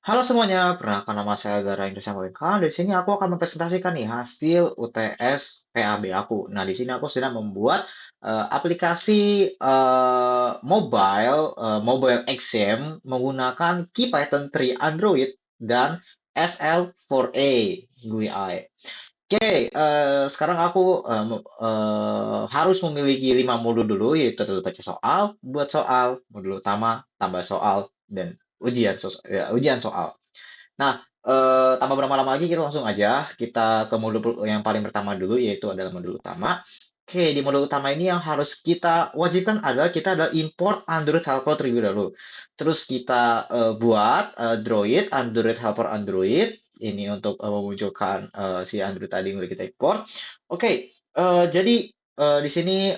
Halo semuanya, perkenalkan nama saya Gara Indra Sambawika. Di sini aku akan mempresentasikan nih hasil UTS PAB aku. Nah, di sini aku sedang membuat aplikasi mobile exam menggunakan Python 3 Android dan SL4A GUI. Oke, sekarang aku harus memiliki 5 modul dulu, yaitu adalah baca soal, buat soal, modul utama, tambah soal, dan ujian soal. Nah, tanpa berlama-lama lagi kita langsung aja kita ke modul yang paling pertama dulu yaitu adalah modul utama. Oke, di modul utama ini yang harus kita wajibkan adalah kita adalah import Android helper terlebih dahulu. Terus kita buat Android helper Android ini untuk memunculkan si Android tadi yang udah kita import. Oke, jadi di sini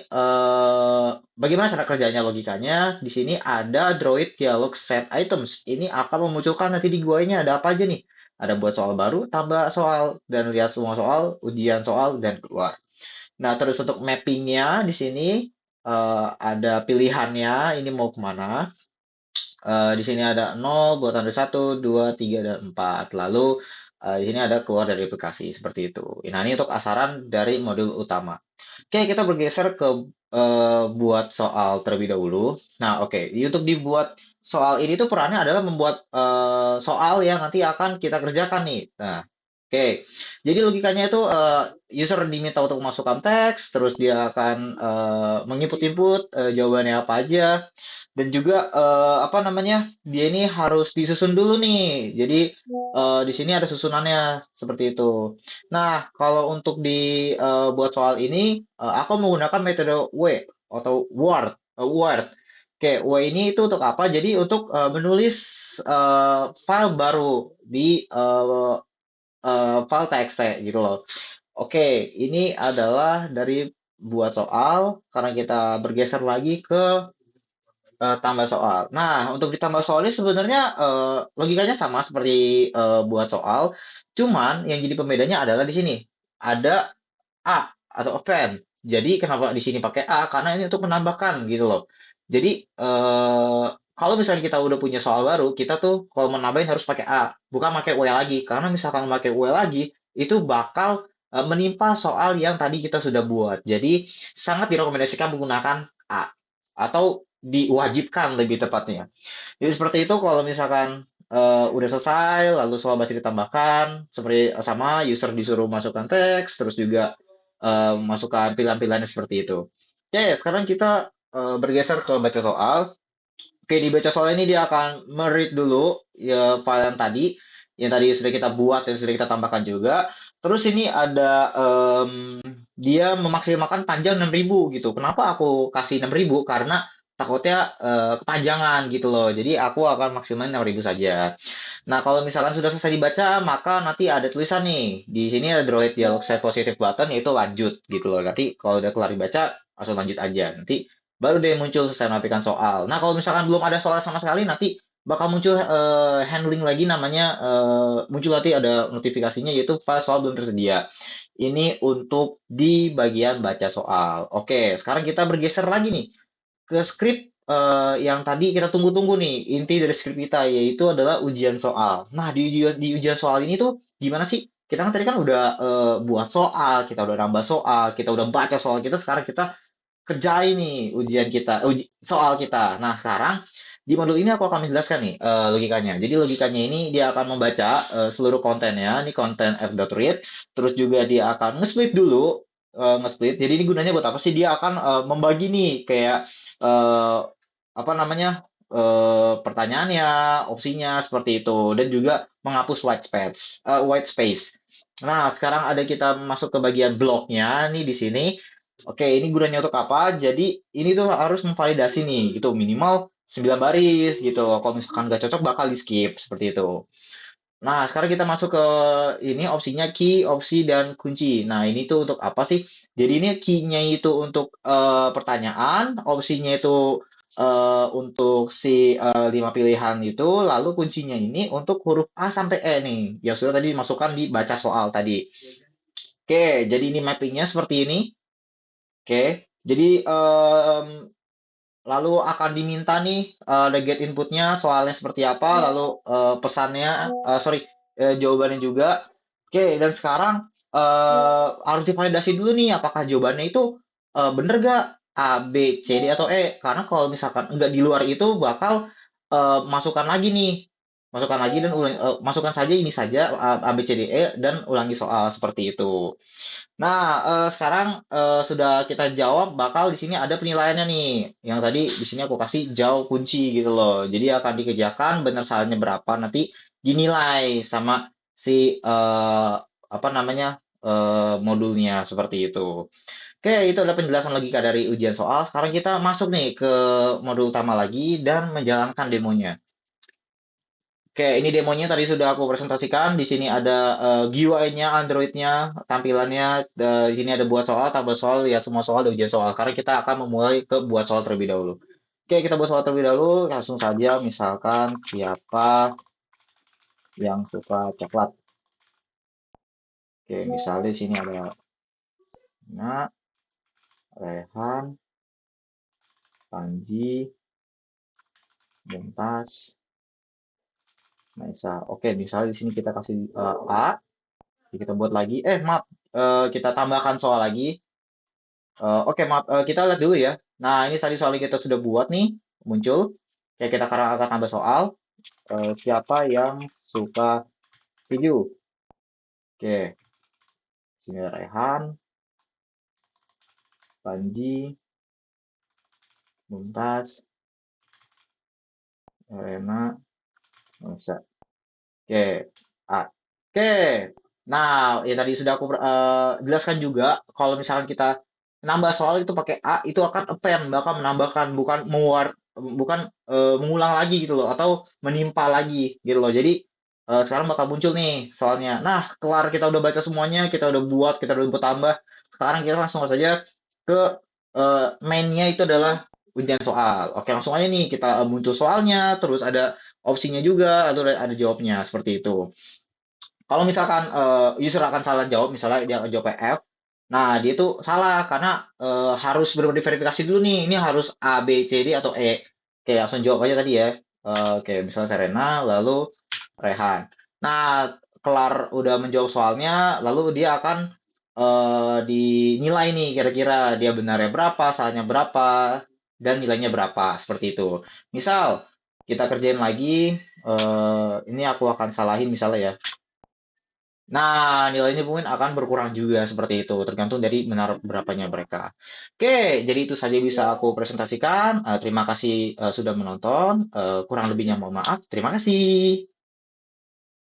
bagaimana cara kerjanya logikanya? Di sini ada Droid Dialog Set Items. Ini akan memunculkan nanti di GUI-nya ada apa aja nih? Ada buat soal baru, tambah soal, dan lihat semua soal, ujian soal, dan keluar. Nah, terus untuk mappingnya di sini ada pilihannya, ini mau kemana. Di sini ada 0 buat Anda 1, 2, 3, dan 4. Lalu di sini ada keluar dari aplikasi seperti itu. Nah, ini untuk asaran dari modul utama. Oke, kita bergeser ke buat soal terlebih dahulu. Nah, oke, untuk dibuat soal ini tuh perannya adalah membuat soal yang nanti akan kita kerjakan nih. Nah, oke. Jadi logikanya itu user diminta untuk masukkan teks, terus dia akan menginput-input jawabannya apa aja, dan juga apa namanya, dia ini harus disusun dulu nih. Jadi di sini ada susunannya seperti itu. Nah, kalau untuk buat soal ini, aku menggunakan metode atau Word. Oke, W ini itu untuk apa? Jadi untuk menulis file baru di file TXT gitu loh. Oke, ini adalah dari buat soal. Karena kita bergeser lagi ke tambah soal. Nah, untuk ditambah soal ini sebenarnya logikanya sama seperti buat soal, cuman yang jadi pembedanya adalah di sini ada A atau append. Jadi kenapa di sini pakai A? Karena ini untuk menambahkan gitu loh. Jadi kalau misalnya kita udah punya soal baru, kita tuh kalau mau nambahin harus pakai A, bukan pakai W lagi. Karena misalkan pakai W lagi, itu bakal menimpa soal yang tadi kita sudah buat. Jadi sangat direkomendasikan menggunakan A atau diwajibkan lebih tepatnya. Jadi seperti itu kalau misalkan udah selesai, lalu soal baca ditambahkan, seperti sama user disuruh masukkan teks, terus juga masukkan pilihan-pilihannya seperti itu. Oke, sekarang kita bergeser ke baca soal. Oke, di baca soal ini dia akan meread dulu ya file yang tadi sudah kita buat, yang sudah kita tambahkan juga. Terus ini ada dia memaksimalkan panjang 6.000 gitu. Kenapa aku kasih 6.000? Karena takutnya kepanjangan gitu loh. Jadi aku akan maksimalin 6.000 saja. Nah, kalau misalkan sudah selesai dibaca, maka nanti ada tulisan nih. Di sini ada Droid Dialog Set Positive Button, yaitu lanjut gitu loh. Nanti kalau udah kelar dibaca, langsung lanjut aja. Nanti baru deh muncul selesai menampilkan soal. Nah, kalau misalkan belum ada soal sama sekali, nanti bakal muncul handling lagi namanya, muncul nanti ada notifikasinya yaitu file soal belum tersedia. Ini untuk di bagian baca soal. Oke, sekarang kita bergeser lagi nih ke skrip yang tadi kita tunggu-tunggu nih, inti dari skrip kita yaitu adalah ujian soal. Nah, di ujian soal ini tuh gimana sih? Kita kan tadi kan udah buat soal, kita udah nambah soal, kita udah baca soal kita, sekarang kita kerjain nih soal kita. Nah, sekarang di modul ini aku akan menjelaskan nih logikanya. Jadi logikanya ini dia akan membaca seluruh kontennya, ini konten f.read, terus juga dia akan nge-split dulu, nge-split. Jadi ini gunanya buat apa sih? Dia akan membagi nih kayak eh, apa namanya? Pertanyaannya, opsinya seperti itu dan juga menghapus white space. Nah, sekarang ada kita masuk ke bagian bloknya nih di sini. Oke, ini gunanya untuk apa? Jadi ini tuh harus memvalidasi nih, gitu minimal 9 baris gitu loh. Kalau misalkan nggak cocok bakal di skip seperti itu. Nah, sekarang kita masuk ke ini opsinya key, opsi dan kunci. Nah, ini tuh untuk apa sih? Jadi ini key-nya itu untuk pertanyaan, opsinya itu untuk si 5 pilihan itu, lalu kuncinya ini untuk huruf A sampai E nih, yang sudah tadi dimasukkan di baca soal tadi. Oke, jadi ini mappingnya seperti ini. Oke, jadi lalu akan diminta nih ada get inputnya, soalnya seperti apa, lalu pesannya, sorry, jawabannya juga. Oke, dan sekarang harus divalidasi dulu nih apakah jawabannya itu bener gak A, B, C, D atau E. Karena kalau misalkan enggak di luar itu bakal masukkan lagi nih, masukkan lagi dan masukkan saja ini saja A, B, C, D, E dan ulangi soal seperti itu. Nah, sekarang sudah kita jawab, bakal di sini ada penilaiannya nih. Yang tadi di sini aku kasih jauh kunci gitu loh. Jadi akan dikerjakan benar salahnya berapa nanti dinilai sama si apa namanya modulnya seperti itu. Oke, itu adalah penjelasan logika dari ujian soal. Sekarang kita masuk nih ke modul utama lagi dan menjalankan demonya. Oke, ini demonya tadi sudah aku presentasikan. Di sini ada GUI-nya, Android-nya, tampilannya. Di sini ada buat soal, tambah soal, lihat semua soal, dan ujian soal. Karena kita akan memulai ke buat soal terlebih dahulu. Oke, kita buat soal terlebih dahulu. Langsung saja, misalkan siapa yang suka coklat. Oke, misalnya di sini ada Nak, Rehan, Panji, Muntas, Maisa. Oke, misalnya di sini kita kasih A. Kita buat lagi. Maaf, kita tambahkan soal lagi. Oke, maaf, kita lihat dulu ya. Nah, ini tadi soal yang kita sudah buat nih, muncul. Kayak kita sekarang akan tambah soal. Siapa yang suka video? Oke, sini ada Rehan, Panji, Mumtaz, Rena, Nusa. Oke, A. Oke. Nah, ya tadi sudah aku jelaskan juga kalau misalkan kita nambah soal itu pakai A itu akan append, bakal menambahkan bukan mengulang lagi gitu loh atau menimpa lagi gitu loh. Jadi sekarang bakal muncul nih soalnya. Nah, kelar kita udah baca semuanya, kita udah buat, kita udah buat tambah. Sekarang kita langsung saja ke mainnya itu adalah ujian soal. Oke, langsung aja nih kita muncul soalnya, terus ada opsinya juga atau ada jawabnya seperti itu. Kalau misalkan user akan salah jawab, misalnya dia jawab F, nah dia itu salah karena harus benar-benar diverifikasi dulu nih, ini harus A, B, C, D atau E. Oke, langsung jawab aja tadi ya. Oke, misalnya Serena, lalu Rehan. Nah, kelar udah menjawab soalnya, lalu dia akan dinilai nih kira-kira dia benarnya berapa, salahnya berapa, dan nilainya berapa, seperti itu. Misal, kita kerjain lagi, ini aku akan salahin misalnya ya. Nah, nilainya mungkin akan berkurang juga seperti itu, tergantung dari benar berapanya mereka. Oke, jadi itu saja bisa aku presentasikan. Terima kasih sudah menonton. Kurang lebihnya mohon maaf. Terima kasih.